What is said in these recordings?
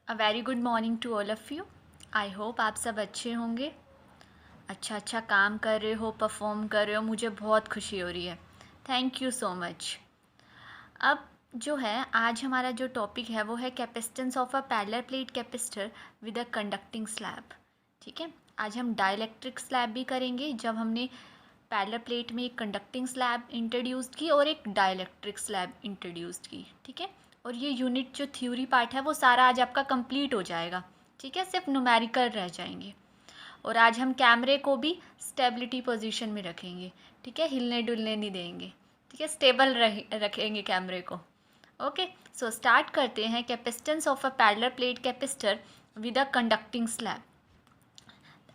A very good morning to all of you. I hope आप सब अच्छे होंगे, अच्छा काम कर रहे हो, परफॉर्म कर रहे हो। मुझे बहुत खुशी हो रही है। Thank you so much. अब जो है आज हमारा जो टॉपिक है वो है capacitance of a parallel plate capacitor with a conducting slab. ठीक है, आज हम डाइलेक्ट्रिक स्लैब भी करेंगे जब हमने पैरेलल प्लेट में एक कंडक्टिंग स्लैब इंट्रोड्यूस की और एक डाइलेक्ट्रिक स्लैब इंट्रोड्यूस की। ठीक है, और ये यूनिट जो थ्योरी पार्ट है वो सारा आज आपका कंप्लीट हो जाएगा। ठीक है, सिर्फ न्यूमेरिकल रह जाएंगे। और आज हम कैमरे को भी स्टेबिलिटी पोजीशन में रखेंगे। ठीक है, हिलने डुलने नहीं देंगे। ठीक है, स्टेबल रखेंगे कैमरे को। ओके, सो स्टार्ट करते हैं। Capacitance of a parallel plate capacitor with a conducting slab.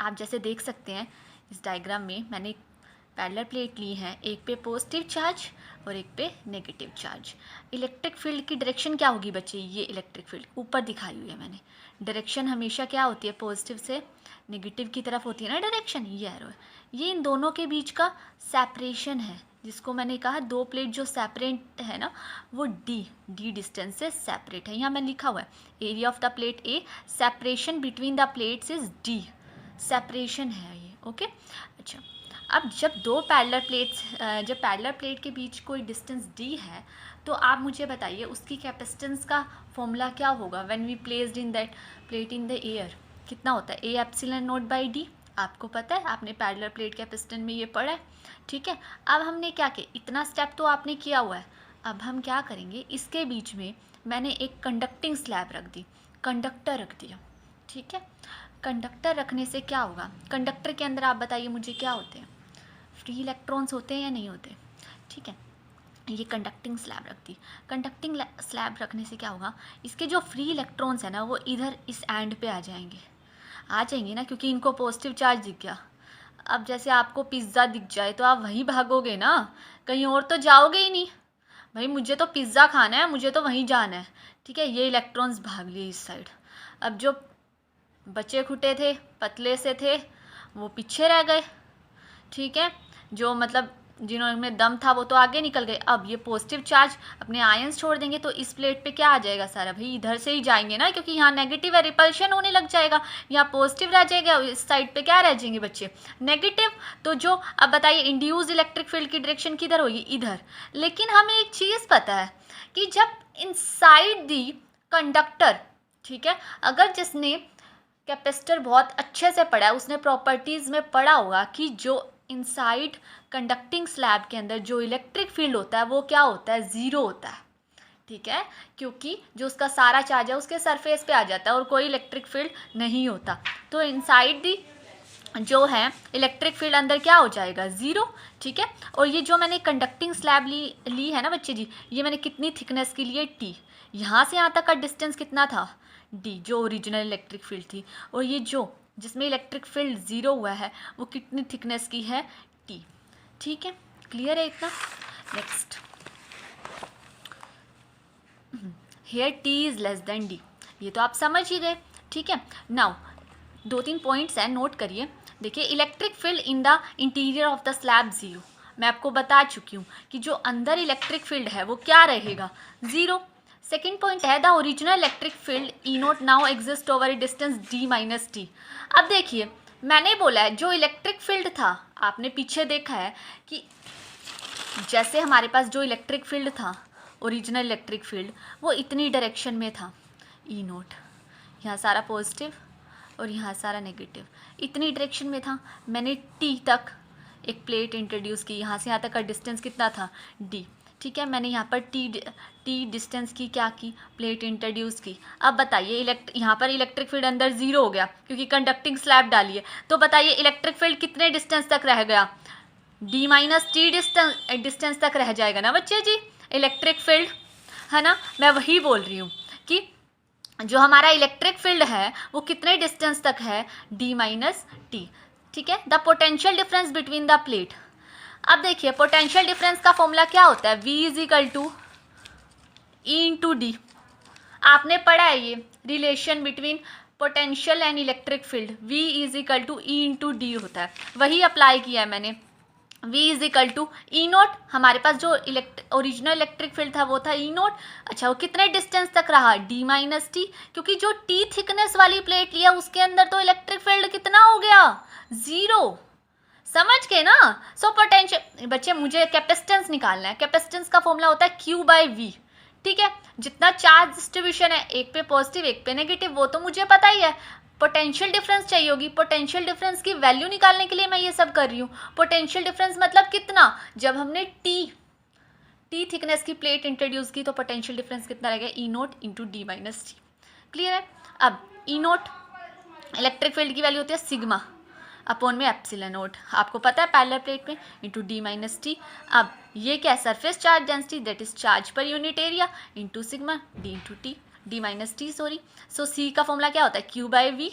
आप जैसे देख सकते हैं इस डायग्राम में मैंने पैरेलल प्लेट ली है, एक पे पॉजिटिव चार्ज और एक पे नेगेटिव चार्ज। इलेक्ट्रिक फील्ड की डायरेक्शन क्या होगी बच्चे? ये इलेक्ट्रिक फील्ड ऊपर दिखाई हुई है मैंने। डायरेक्शन हमेशा क्या होती है? पॉजिटिव से नेगेटिव की तरफ होती है ना डायरेक्शन। ये एरो है, ये इन दोनों के बीच का सेपरेशन है, जिसको मैंने कहा दो प्लेट जो सेपरेट है ना वो डी डिस्टेंस से सेपरेट है। यहाँ मैंने लिखा हुआ है area of the plate A, separation between the plates is D. Separation है ये। ओके, अच्छा, अब जब दो पैरेलल प्लेट्स जब पैरेलल प्लेट के बीच कोई डिस्टेंस डी है तो आप मुझे बताइए उसकी कैपेसिटेंस का फॉर्मूला क्या होगा? When we placed in that plate in the air कितना होता है? A epsilon naught by D. आपको पता है, आपने पैरेलल प्लेट कैपेसिटेंस में ये पढ़ा है। ठीक है, अब हमने क्या किया? इतना स्टेप तो आपने किया हुआ है। अब हम क्या करेंगे, इसके बीच में मैंने एक कंडक्टिंग स्लैब रख दी, कंडक्टर रख दिया। ठीक है, कंडक्टर रखने से क्या होगा? कंडक्टर के अंदर आप बताइए मुझे क्या होते हैं? फ्री इलेक्ट्रॉन्स होते हैं या नहीं होते? ठीक है, ये कंडक्टिंग स्लैब रख दी। कंडक्टिंग स्लैब रखने से क्या होगा? इसके जो फ्री इलेक्ट्रॉन्स है ना वो इधर इस एंड पे आ जाएंगे ना, क्योंकि इनको पॉजिटिव चार्ज दिख गया। अब जैसे आपको पिज़्ज़ा दिख जाए तो आप वहीं भागोगे ना, कहीं और तो जाओगे ही नहीं। भाई मुझे तो पिज़्ज़ा खाना है, मुझे तो वहीं जाना है। ठीक है, ये इलेक्ट्रॉन्स भाग लिए इस साइड। अब जो बचे खुटे थे, पतले से थे, वो पीछे रह गए। ठीक है, जो मतलब जिन्होंने दम था वो तो आगे निकल गए। अब ये पॉजिटिव चार्ज अपने आयंस छोड़ देंगे तो इस प्लेट पे क्या आ जाएगा? सारा भाई इधर से ही जाएंगे ना, क्योंकि यहाँ नेगेटिव है, रिपल्शन होने लग जाएगा। यहाँ पॉजिटिव रह जाएगा, इस साइड पे क्या रह जाएंगे बच्चे? नेगेटिव। तो जो अब बताइए इंड्यूस इलेक्ट्रिक फील्ड की डायरेक्शन किधर होगी? इधर। लेकिन हमें एक चीज़ पता है कि जब इनसाइड दी कंडक्टर, ठीक है, अगर जिसने कैपेसिटर बहुत अच्छे से पढ़ा है उसने प्रॉपर्टीज़ में पढ़ा होगा कि जो इनसाइड कंडक्टिंग स्लैब के अंदर जो इलेक्ट्रिक फील्ड होता है वो क्या होता है? ज़ीरो होता है। ठीक है, क्योंकि जो उसका सारा चार्ज है उसके सरफेस पे आ जाता है और कोई इलेक्ट्रिक फील्ड नहीं होता। तो इनसाइड दी जो है इलेक्ट्रिक फील्ड अंदर क्या हो जाएगा? ज़ीरो। ठीक है, और ये जो मैंने कंडक्टिंग स्लैब ली है ना बच्चे जी, ये मैंने कितनी थिकनेस के लिए? टी। यहाँ से यहाँ तक का डिस्टेंस कितना था? डी, जो ओरिजिनल इलेक्ट्रिक फील्ड थी। और ये जो जिसमें इलेक्ट्रिक फील्ड ज़ीरो हुआ है वो कितनी थिकनेस की है? टी। ठीक है, क्लियर है इतना? Next, here T is less than D, ये तो आप समझ ही गए। ठीक है, नाउ दो तीन पॉइंट्स हैं, नोट करिए। देखिए, electric field in the interior of the slab zero. मैं आपको बता चुकी हूँ कि जो अंदर इलेक्ट्रिक फील्ड है वो क्या रहेगा? ज़ीरो। सेकेंड पॉइंट है the original electric field E note now exist over A distance D minus t. अब देखिए, मैंने बोला है जो इलेक्ट्रिक फील्ड था, आपने पीछे देखा है कि जैसे हमारे पास जो इलेक्ट्रिक फील्ड था, ओरिजिनल इलेक्ट्रिक फील्ड, वो इतनी डायरेक्शन में था, ई नोट, यहाँ सारा पॉजिटिव और यहाँ सारा नेगेटिव, इतनी डायरेक्शन में था। मैंने टी तक एक प्लेट इंट्रोड्यूस की, यहाँ से यहाँ तक का डिस्टेंस कितना था? डी। ठीक है, मैंने यहाँ पर टी डिस्टेंस की क्या की? प्लेट इंट्रोड्यूस की। अब बताइए, यहाँ पर इलेक्ट्रिक फील्ड अंदर ज़ीरो हो गया क्योंकि कंडक्टिंग स्लैब डाली है। तो बताइए इलेक्ट्रिक फील्ड कितने डिस्टेंस तक रह गया? डी माइनस टी डिस्टेंस तक रह जाएगा ना बच्चे जी इलेक्ट्रिक फील्ड, है ना? मैं वही बोल रही हूँ कि जो हमारा इलेक्ट्रिक फील्ड है वो कितने डिस्टेंस तक है? D minus T. ठीक है, the potential difference between the plate. अब देखिए, पोटेंशियल डिफरेंस का फॉर्मूला क्या होता है? V is equal to E into D. आपने पढ़ा है ये relation between potential and electric field, V is equal to E into D होता है। वही अप्लाई किया है मैंने। V is equal to E naught, हमारे पास जो ओरिजिनल इलेक्ट्रिक फील्ड था वो था ई नोट। अच्छा, वो कितने डिस्टेंस तक रहा, D माइनस टी, क्योंकि जो T थिकनेस वाली प्लेट लिया उसके अंदर तो इलेक्ट्रिक फील्ड कितना हो गया, 0। समझ गए ना। सो पोटेंशियल, बच्चे मुझे कैपेसिटेंस निकालना है। कैपेसिटेंस का फॉर्मूला होता है Q बाई V, ठीक है। जितना चार्ज डिस्ट्रीब्यूशन है, एक पे पॉजिटिव एक पे नेगेटिव, वो तो मुझे पता ही है। पोटेंशियल डिफरेंस चाहिए होगी, पोटेंशियल डिफरेंस की वैल्यू निकालने के लिए मैं ये सब कर रही हूँ। पोटेंशियल डिफरेंस मतलब कितना, जब हमने टी थिकनेस की प्लेट इंट्रोड्यूस की तो पोटेंशियल डिफरेंस कितना रहेगा, E naught into d minus t. Clear है। अब ई नोट इलेक्ट्रिक फील्ड की वैल्यू होती है सिग्मा अपॉन में एप्सिलॉन नोट, आपको पता है पैरेलल प्लेट में, इंटू डी माइनस टी। अब ये क्या है, surface charge density that is charge per unit area into sigma d into t, d minus t sorry. सो सी का फॉर्मूला क्या होता है, क्यू बाई वी,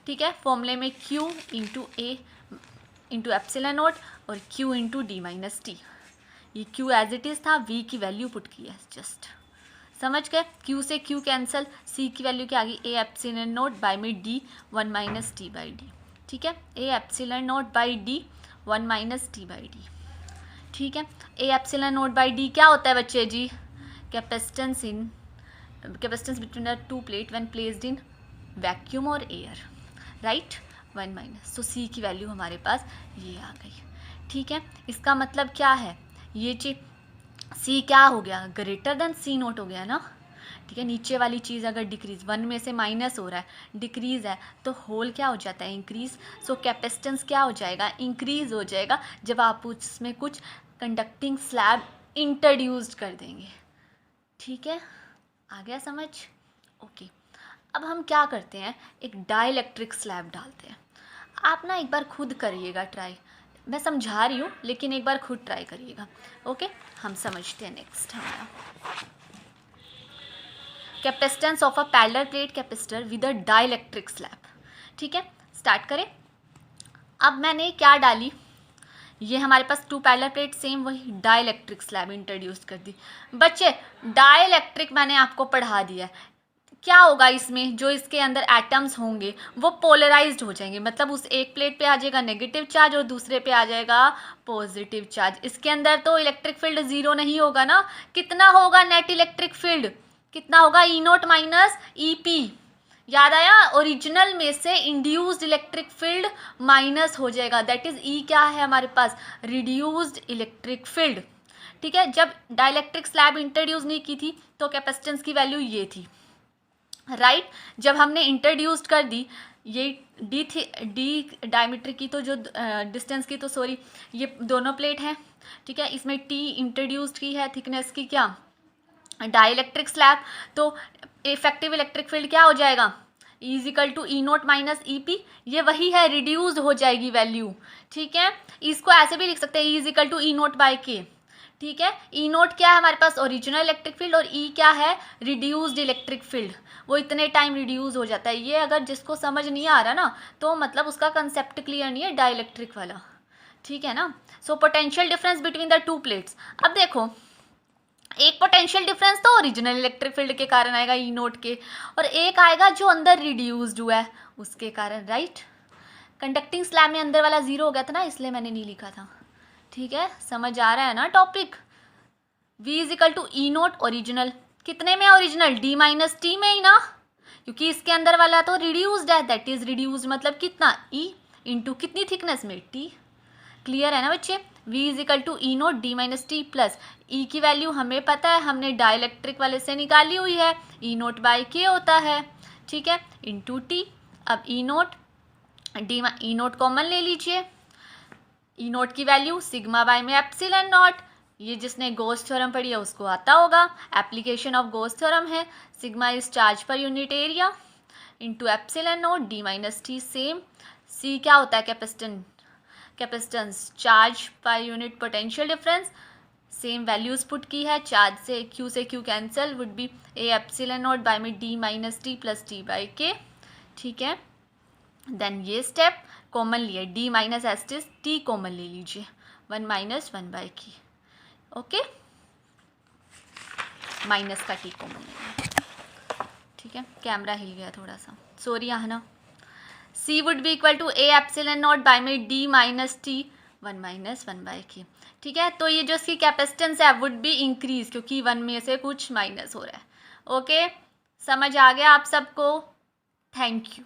ठीक है। फॉर्मूले में क्यू इंटू ए इंटू एप्सिलॉन नोट और Q into d minus T. ये क्यू एज इट इज़ था, वी की वैल्यू पुट की है जस्ट, समझ गए। क्यू से क्यू कैंसिल, सी की वैल्यू क्या आ गई, ए एप्सिलॉन नोट बाई में d 1 minus t by d, ठीक है। A epsilon naught by d 1 minus t by d, ठीक है। A epsilon naught by d क्या होता है बच्चे जी, capacitance between the two plate when placed in vacuum और air, right, 1 minus. So C की वैल्यू हमारे पास ये आ गई, ठीक है। इसका मतलब क्या है, ये चीज सी क्या हो गया, ग्रेटर देन सी नोट हो गया ना, ठीक है। नीचे वाली चीज़ अगर डिक्रीज, 1 में से माइनस हो रहा है, डिक्रीज है, तो होल क्या हो जाता है, इंक्रीज। सो कैपेसिटेंस क्या हो जाएगा, इंक्रीज हो जाएगा जब आप उसमें कुछ कंडक्टिंग स्लैब इंट्रोड्यूस्ड कर देंगे, ठीक है। आ गया समझ, ओके। अब हम क्या करते हैं, एक डाइलेक्ट्रिक स्लैब डालते हैं। आप ना एक बार खुद करिएगा ट्राई, मैं समझा रही हूँ लेकिन एक बार खुद ट्राई करिएगा, ओके। हम समझते हैं नेक्स्ट हमारा capacitance of a parallel plate capacitor with a dielectric slab, ठीक है। स्टार्ट करें। अब मैंने क्या डाली, ये हमारे पास 2 पैरेलल प्लेट सेम वही डाइलेक्ट्रिक स्लैब इंट्रोड्यूस कर दी। बच्चे डाइलेक्ट्रिक मैंने आपको पढ़ा दिया है, क्या होगा इसमें, जो इसके अंदर एटम्स होंगे वो पोलराइज्ड हो जाएंगे, मतलब उस एक प्लेट पे आ जाएगा नेगेटिव चार्ज और दूसरे पे आ जाएगा पॉजिटिव चार्ज। इसके अंदर तो इलेक्ट्रिक फील्ड 0 नहीं होगा ना, कितना होगा नेट इलेक्ट्रिक फील्ड, कितना होगा, ई नोट माइनस ई पी। याद आया, ओरिजिनल में से इंड्यूस्ड इलेक्ट्रिक फील्ड माइनस हो जाएगा, दैट इज ई क्या है हमारे पास, रिड्यूस्ड इलेक्ट्रिक फील्ड, ठीक है। जब डाइलेक्ट्रिक स्लैब इंट्रोड्यूस नहीं की थी तो कैपेसिटेंस की वैल्यू ये थी, राइट। जब हमने इंट्रोड्यूस्ड कर दी ये डी डायमीटर की तो जो डिस्टेंस की तो सॉरी, ये दोनों प्लेट हैं, ठीक है। इसमें टी इंट्रोड्यूस्ड की है थिकनेस की क्या, डाइलेक्ट्रिक स्लैब, तो इफेक्टिव इलेक्ट्रिक फील्ड क्या हो जाएगा, is equal to E naught minus E P, ये वही है, रिड्यूस्ड हो जाएगी वैल्यू, ठीक है। इसको ऐसे भी लिख सकते हैं, is equal to E naught by K, ठीक है। ई नोट क्या है हमारे पास, ओरिजिनल इलेक्ट्रिक फील्ड, और ई क्या है, रिड्यूस्ड इलेक्ट्रिक फील्ड, वो इतने टाइम रिड्यूस हो जाता है। ये अगर जिसको समझ नहीं आ रहा ना तो मतलब उसका कंसेप्ट क्लियर नहीं है डाइलेक्ट्रिक वाला, ठीक है ना। So potential difference between the to plates, अब देखो एक पोटेंशियल डिफरेंस तो ओरिजिनल इलेक्ट्रिक फील्ड के कारण आएगा ई नोट के, और एक आएगा जो अंदर रिड्यूस्ड हुआ है उसके कारण, राइट। कंडक्टिंग स्लैब में अंदर वाला 0 हो गया था ना, इसलिए मैंने नहीं लिखा था, ठीक है। समझ आ रहा है ना topic. V is equal to E naught original, कितने में ओरिजिनल, डी माइनस टी में ही ना, क्योंकि इसके अंदर वाला तो रिड्यूस्ड है, दैट इज रिड्यूस्ड मतलब कितना, ई इंटू कितनी थिकनेस में, टी। क्लियर है ना बच्चे। V is equal to E naught d minus t plus, E की वैल्यू हमें पता है, हमने डाइलेक्ट्रिक वाले से निकाली हुई है, ई नोट बाई के होता है, ठीक है, इंटू टी। अब ई नोट कॉमन ले लीजिए, ई नोट की वैल्यू सिग्मा बाई में एप्सिलॉन नॉट, ये जिसने गॉस थ्योरम पढ़ी है उसको आता होगा, एप्लीकेशन ऑफ गॉस थ्योरम है, sigma is charge per unit area into epsilon naught d minus t, same. C क्या होता है, capacitance charge per unit potential difference, same values put की है, चार्ज से Q cancel, would be A epsilon naught by में d minus t plus T by K, ठीक है। Then ये स्टेप कॉमन लिए, D minus S T common ले लीजिए, 1 माइनस 1 बाई की, ओके, माइनस का टी कॉमन लेंगे, ठीक है। कैमरा हिल गया थोड़ा सा, सॉरी यहाँ ना। C would be equal to A epsilon naught by में d minus t 1 minus 1/k। ठीक है, तो ये जो इसकी कैपेसिटेंस है वुड बी इंक्रीज, क्योंकि 1 में से कुछ माइनस हो रहा है। ओके, समझ आ गया आप सबको? Thank you.